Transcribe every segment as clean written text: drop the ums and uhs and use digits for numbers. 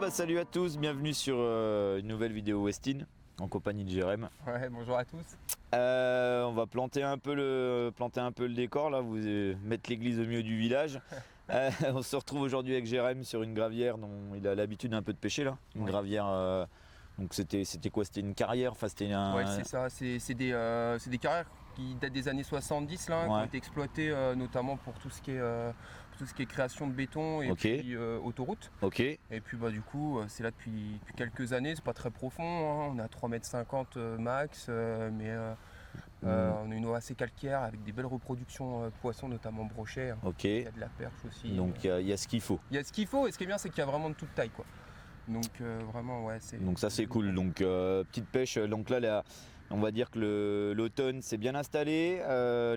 Salut à tous, bienvenue sur une nouvelle vidéo Westin en compagnie de Jérém. Ouais, bonjour à tous. On va planter un peu le décor là, vous mettre l'église au milieu du village. On se retrouve aujourd'hui avec Jérém sur une gravière dont il a l'habitude un peu de pêcher là. Une gravière, donc c'était quoi? C'était une carrière, enfin c'était Ouais, c'est ça, c'est des carrières qui datent des années 70 là, qui ont été exploitées notamment pour tout ce qui est création de béton et puis autoroute. Et puis du coup c'est là depuis quelques années, c'est pas très profond, hein. On est à 3,50 m max, mais on a une eau assez calcaire avec des belles reproductions poissons, notamment brochets. Il y a de la perche aussi. Donc il y a ce qu'il faut. Il y a ce qu'il faut, et ce qui est bien c'est qu'il y a vraiment de toute taille quoi. Donc vraiment c'est. Donc ça c'est cool. Donc petite pêche, donc là on va dire que l'automne s'est bien installé,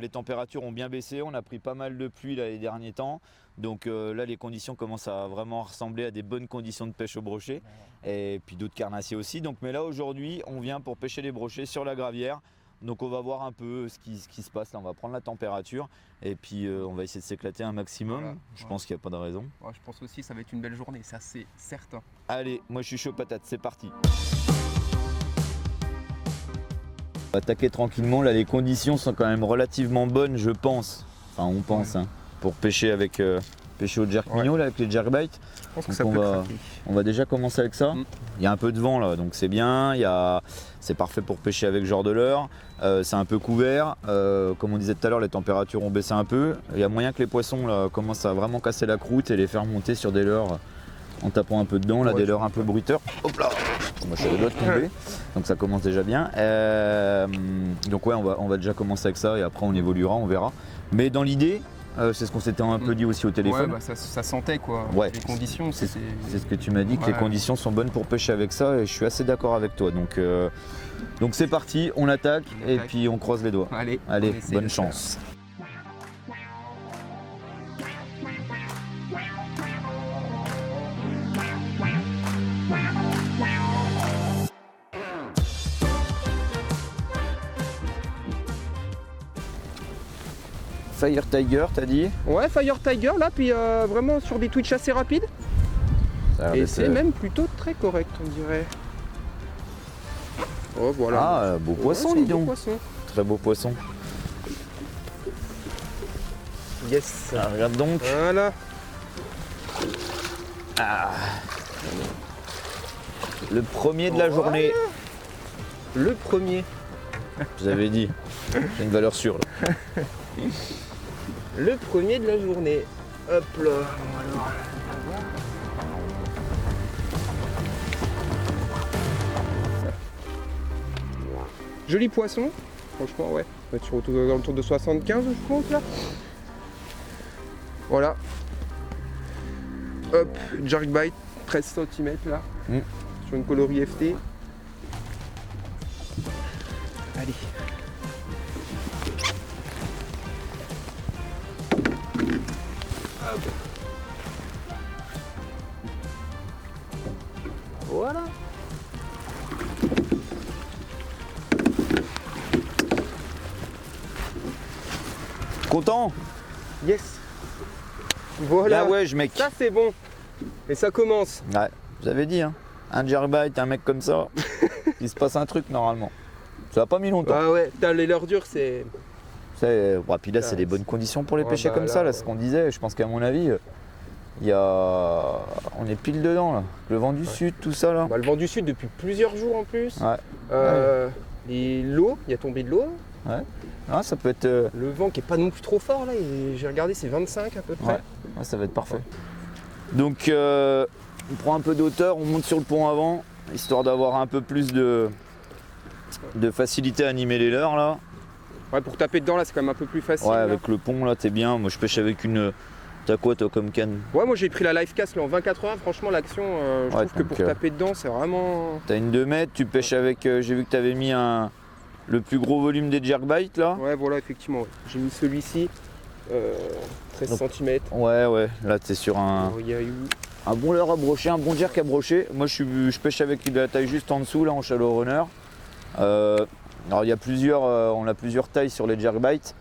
les températures ont bien baissé, on a pris pas mal de pluie là, les derniers temps. Donc là les conditions commencent à vraiment ressembler à des bonnes conditions de pêche au brochet. Et puis d'autres carnassiers aussi. Donc, mais là aujourd'hui on vient pour pêcher les brochets sur la gravière. Donc on va voir un peu ce qui se passe là, on va prendre la température et puis on va essayer de s'éclater un maximum. Je pense qu'il n'y a pas de raison. Je pense aussi que ça va être une belle journée, ça c'est certain. Allez, moi je suis chaud patate, c'est parti. On va attaquer tranquillement, là les conditions sont quand même relativement bonnes je pense. Enfin on pense hein, pour pêcher avec pêcher au jerk minnow là, avec les jerkbites. Je pense que ça peut craquer. On va déjà commencer avec ça. Il y a un peu de vent là, donc c'est bien. C'est parfait pour pêcher avec ce genre de leurre. C'est un peu couvert. Comme on disait tout à l'heure, les températures ont baissé un peu. Il y a moyen que les poissons là, commencent à vraiment casser la croûte et les faire monter sur des leurres en tapant un peu dedans, là, des leurres un peu bruiteurs. Hop là, moi je suis à deux doigts de tomber. Donc ça commence déjà bien. Donc ouais, on va déjà commencer avec ça et après on évoluera, on verra. Mais dans l'idée, c'est ce qu'on s'était un peu dit aussi au téléphone. Ouais, ça sentait quoi. Les conditions, c'est ce que tu m'as dit, que les conditions sont bonnes pour pêcher avec ça et je suis assez d'accord avec toi. Donc c'est parti, on attaque et puis on croise les doigts. Allez, bonne chance. Fire Tiger, t'as dit? Ouais, Fire Tiger là, puis vraiment sur des twitch assez rapides. Et c'est même plutôt très correct, on dirait. Oh voilà. Ah, beau poisson, dis donc. Très beau poisson. Yes. Ah, regarde donc. Voilà. Le premier de la journée. Le premier. Je vous avais dit. J'ai une valeur sûre là. Le premier de la journée. Hop là. Joli poisson. Franchement, ouais. On va être dans le tour de 75, je pense là. Voilà. Hop, jerkbite, 13 cm là. Sur une coloris FT. Allez. Hop. Voilà. Content? Yes. Voilà. Bien ouais, mec. Ça c'est bon. Et ça commence. Ouais, vous avez dit hein. Un jerkbite, un mec comme ça, il se passe un truc normalement. Ça n'a pas mis longtemps. Ah ouais, les leurres dures c'est... Puis là c'est des bonnes conditions pour les pêcher comme ça, là, ce qu'on disait. Je pense qu'à mon avis, on est pile dedans là. Le vent du sud, tout ça là. Le vent du sud depuis plusieurs jours en plus. Et l'eau, il y a tombé de l'eau. Ouais. Ah, ça peut être. Le vent qui est pas non plus trop fort là, j'ai regardé c'est 25 à peu près. Ouais, ça va être parfait. Donc on prend un peu d'auteur, on monte sur le pont avant, histoire d'avoir un peu plus de facilité à animer les leurres là. Ouais, pour taper dedans là c'est quand même un peu plus facile. Ouais, avec le pont là t'es bien. Moi je pêche avec une. T'as quoi toi comme canne? Ouais, moi j'ai pris la Lifecast là en 20-80. Franchement l'action, je trouve que pour taper dedans c'est vraiment. T'as une 2 mètres, tu pêches avec. J'ai vu que t'avais mis le plus gros volume des jerkbites là. Ouais, voilà, effectivement. Ouais. J'ai mis celui-ci, 13 cm. Ouais, là t'es sur un bon leurre à brocher, un bon jerk à brocher. Moi je pêche avec de la taille juste en dessous là en shallow runner. Alors il y a on a plusieurs tailles sur les jerkbites.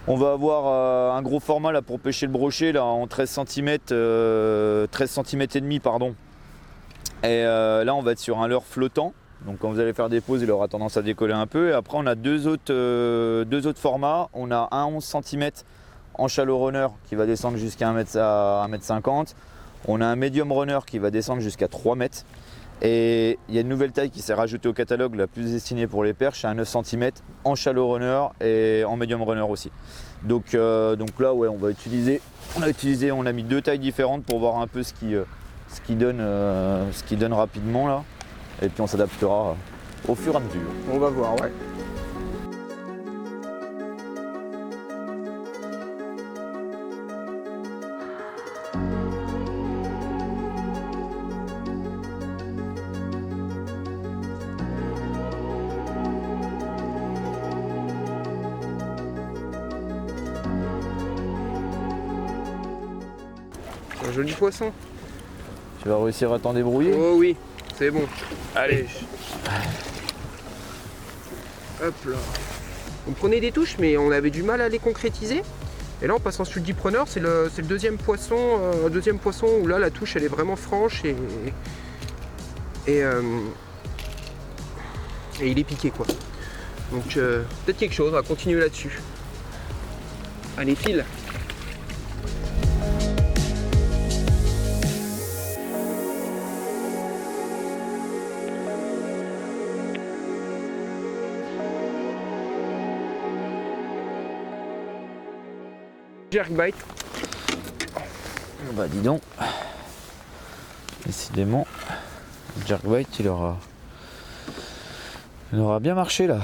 On va avoir un gros format là pour pêcher le brochet là en 13 cm, 13 cm et demi pardon. Et là on va être sur un leurre flottant. Donc quand vous allez faire des pauses, il aura tendance à décoller un peu. Et après on a deux autres formats. On a un 11 cm en shallow runner qui va descendre jusqu'à 1,50 m. On a un medium runner qui va descendre jusqu'à 3 mètres. Et il y a une nouvelle taille qui s'est rajoutée au catalogue, la plus destinée pour les perches, c'est un 9 cm en shallow runner et en medium runner aussi. Donc là ouais, on a mis deux tailles différentes pour voir un peu ce qui donne rapidement là. Et puis on s'adaptera au fur et à mesure. On va voir, ouais. C'est un joli poisson. Tu vas réussir à t'en débrouiller? Oh oui, c'est bon. Allez. Hop là. On prenait des touches, mais on avait du mal à les concrétiser. Et là, en passant sur le deep runner, c'est le deuxième poisson où là, la touche, elle est vraiment franche et il est piqué, quoi. Donc, peut-être quelque chose, on va continuer là-dessus. Allez, file. Jerkbait. Bah dis donc, décidément, le jerkbait il aura bien marché là.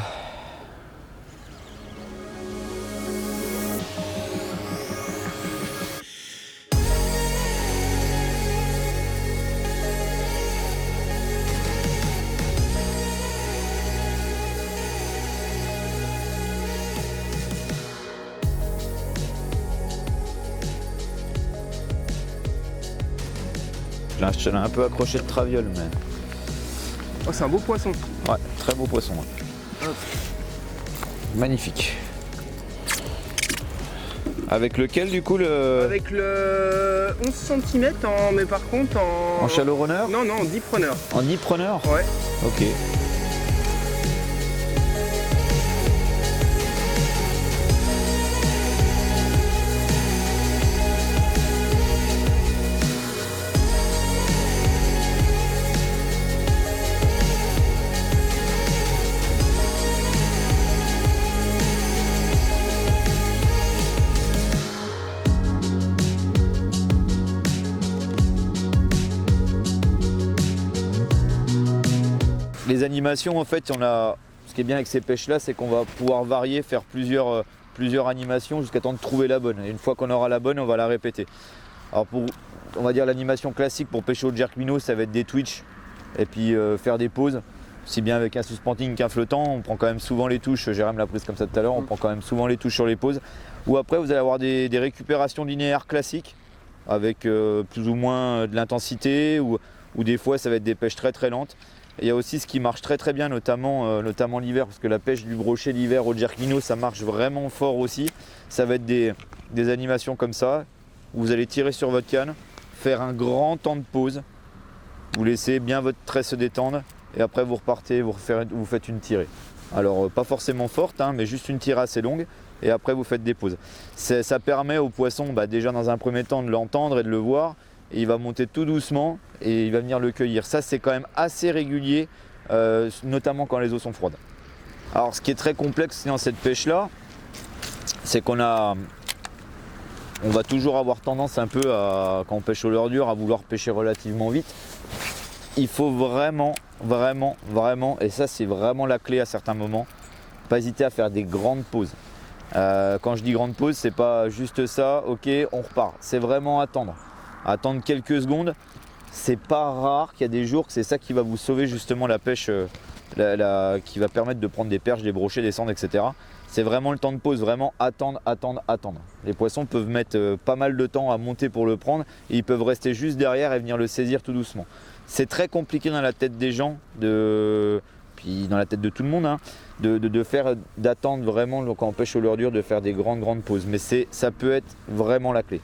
Là, je l'ai un peu accroché de traviole, mais... Oh, c'est un beau poisson. Ouais, très beau poisson. Ouais. Magnifique. Avec lequel, du coup, le... Avec le 11 cm, mais par contre en... En shallow runner? Non, en deep runner. En deep runner? Ouais. Ok. Les animations, en fait, ce qui est bien avec ces pêches là, c'est qu'on va pouvoir varier, faire plusieurs animations jusqu'à temps de trouver la bonne. Et une fois qu'on aura la bonne, on va la répéter. Alors on va dire l'animation classique pour pêcher au jerk minnow, ça va être des twitch et puis faire des pauses. Si bien avec un suspenting qu'un flottant, on prend quand même souvent les touches. Jérôme l'a prise comme ça tout à l'heure, on prend quand même souvent les touches sur les pauses. Ou après vous allez avoir des récupérations linéaires classiques avec plus ou moins de l'intensité ou des fois ça va être des pêches très très lentes. Et il y a aussi ce qui marche très très bien, notamment l'hiver, parce que la pêche du brochet l'hiver au jerk minnow, ça marche vraiment fort aussi. Ça va être des animations comme ça, où vous allez tirer sur votre canne, faire un grand temps de pause, vous laissez bien votre trait se détendre, et après vous repartez, vous faites une tirée. Alors pas forcément forte, hein, mais juste une tirée assez longue, et après vous faites des pauses. Ça permet au poisson déjà dans un premier temps de l'entendre et de le voir, et il va monter tout doucement et il va venir le cueillir. Ça c'est quand même assez régulier, notamment quand les eaux sont froides. Alors ce qui est très complexe dans cette pêche là, c'est qu'on va toujours avoir tendance un peu quand on pêche au leurre dur à vouloir pêcher relativement vite. Il faut vraiment, et ça c'est vraiment la clé à certains moments, pas hésiter à faire des grandes pauses. Quand je dis grande pause, c'est pas juste ça, ok on repart, c'est vraiment attendre quelques secondes. C'est pas rare qu'il y a des jours que c'est ça qui va vous sauver justement la pêche, qui va permettre de prendre des perches, des brochets, des cendres, etc. C'est vraiment le temps de pause, vraiment attendre. Les poissons peuvent mettre pas mal de temps à monter pour le prendre et ils peuvent rester juste derrière et venir le saisir tout doucement. C'est très compliqué dans la tête des gens, puis dans la tête de tout le monde, hein, d'attendre vraiment quand on pêche au leurre dur, de faire des grandes pauses. Mais ça peut être vraiment la clé.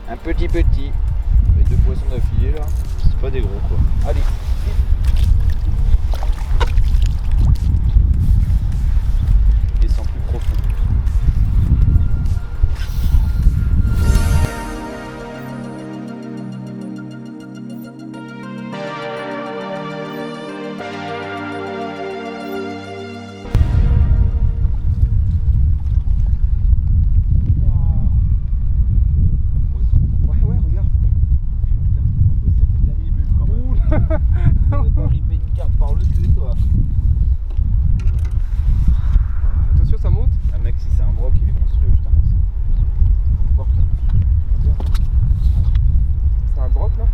Un petit. Les 2 poissons d'affilée là, c'est pas des gros quoi. Allez. Descends plus profond. Attention, ça monte. Un mec, si c'est un broc, il est monstrueux, putain. C'est un broc là.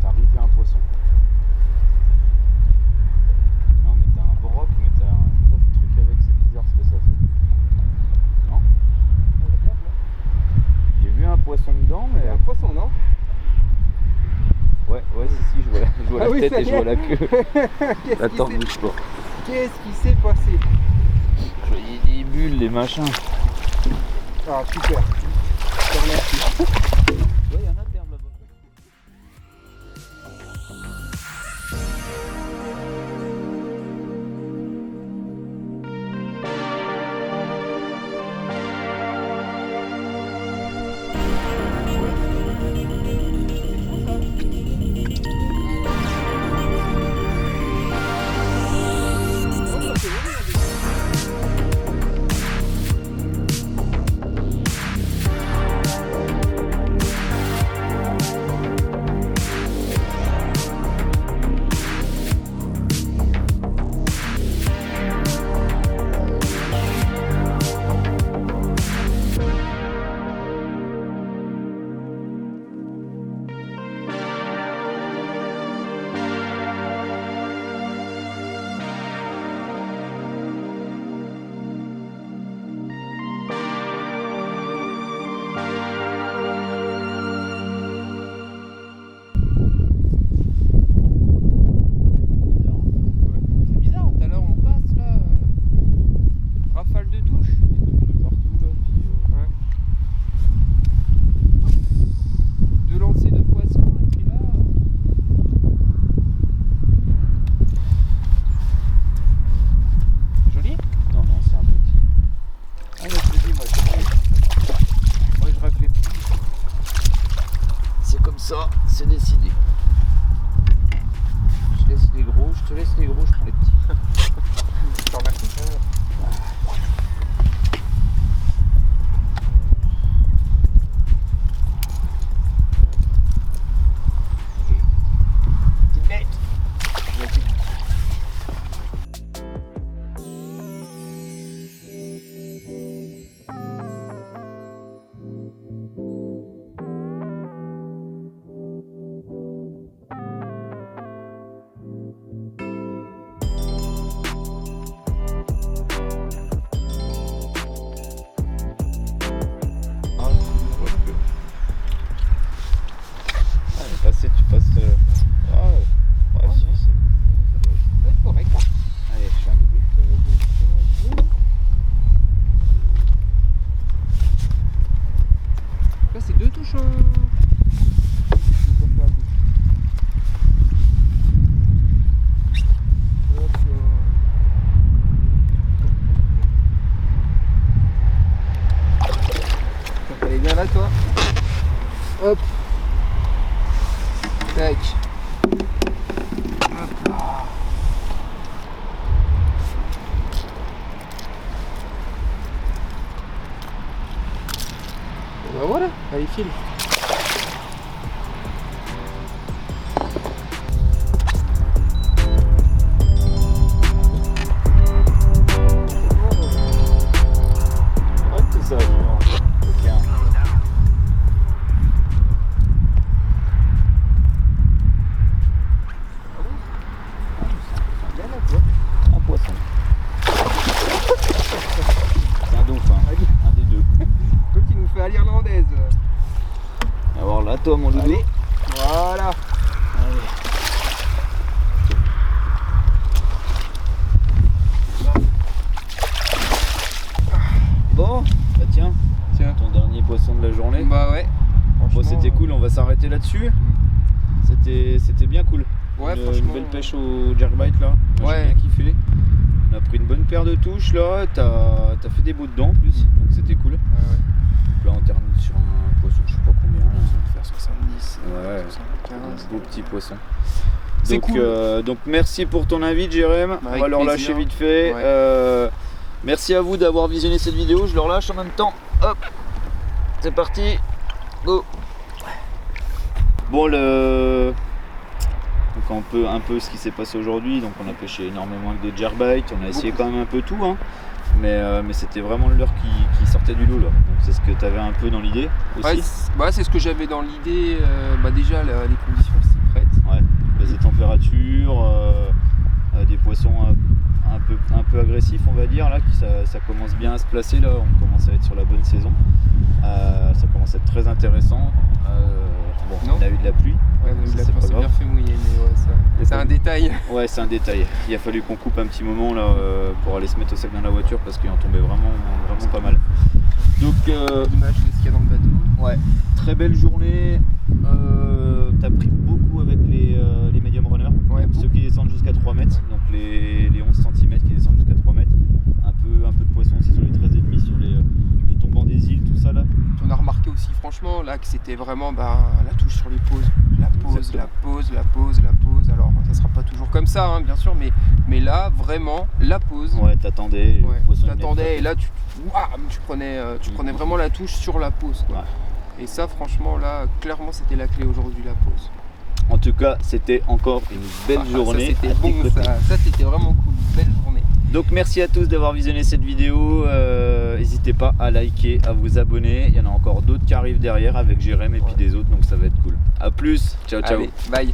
T'as ripé un poisson. Non, mais t'as un broc, mais t'as un tas de trucs avec, c'est bizarre ce que ça fait. Non? J'ai vu un poisson dedans, mais. Un poisson, non? Ouais, si, je vois la tête et je vois la queue. Attends, bouge pas. Qu'est-ce qui s'est passé? Je voyais des bulles, des machins. Ah, super. Je te remercie. Ouais, y en a de l'herbe là-bas. Ça, c'est décidé. Je laisse les gros, je te laisse les gros, je prends les petits. Je te remercie. Petite bête. Tu passes. Ouais, si, c'est correct. Allez, je fais un doublé. Là, c'est 2 touches. Elle est bien là, toi. Hop. Tac. Hop là. Et ben voilà, allez file. Hop, c'est ça, ok. Un poisson. C'est un dauphin, un des deux. Comme tu nous fais à l'irlandaise. Alors là, toi, mon doudou. Allez. Voilà. Allez. Bon, bah tiens, ton dernier poisson de la journée. Bah ouais. franchement. Bon, c'était cool, on va s'arrêter là-dessus. C'était bien cool. Ouais, Une belle pêche au jerkbait là. Moi, j'ai bien kiffé. On a pris une bonne paire de touches là. T'as fait des beaux dedans en plus, donc c'était cool. Ouais. Donc là on termine sur un poisson, je sais pas combien. Là. On va faire 70, ouais, 75. Un beau petit poisson. C'est cool. Donc merci pour ton invite, Jérém. On va le relâcher vite fait. Ouais. Merci à vous d'avoir visionné cette vidéo. Je le relâche en même temps. Hop, c'est parti. Go. Bon, donc un peu ce qui s'est passé aujourd'hui. Donc on a pêché énormément avec des jerkbaits. On a essayé quand même un peu tout, hein. Mais c'était vraiment le leurre qui sortait du lot là. Donc c'est ce que tu avais un peu dans l'idée aussi. Ouais, c'est ce que j'avais dans l'idée. Déjà les conditions s'y prêtent. Ouais. Baisse des températures, des poissons un peu agressifs on va dire là, ça commence bien à se placer là, on commence à être sur la bonne saison. Ça commence à être très intéressant. On a eu de la pluie. Ouais, la pluie s'est bien fait mouiller, mais ouais, c'est un détail. Ouais, c'est un détail. Il a fallu qu'on coupe un petit moment là pour aller se mettre au sac dans la voiture parce qu'il en tombait vraiment pas mal. Donc l'image de ce qu'il y a dans le bateau. Ouais, très belle journée. T'as pris beaucoup avec les medium runners, ceux qui descendent jusqu'à 3 mètres, donc les 11 cm qui descendent jusqu'à 3 mètres. Un peu de poisson aussi sur les 13,5 sur les tombants des îles, tout ça là. On a remarqué aussi franchement là que c'était vraiment la touche sur les pauses. La pause. Alors ça sera pas toujours comme ça hein, bien sûr, mais là vraiment la pause. Ouais, t'attendais. T'attendais et là tu prenais vraiment la touche sur la pause quoi. Ouais. Et ça franchement là clairement c'était la clé aujourd'hui, la pause. En tout cas c'était encore une belle journée. Ça c'était bon, ça c'était vraiment cool, une belle journée. Donc merci à tous d'avoir visionné cette vidéo, n'hésitez pas à liker, à vous abonner, il y en a encore d'autres qui arrivent derrière avec Jérém et puis des autres, donc ça va être cool. A plus, ciao ciao. Allez, bye.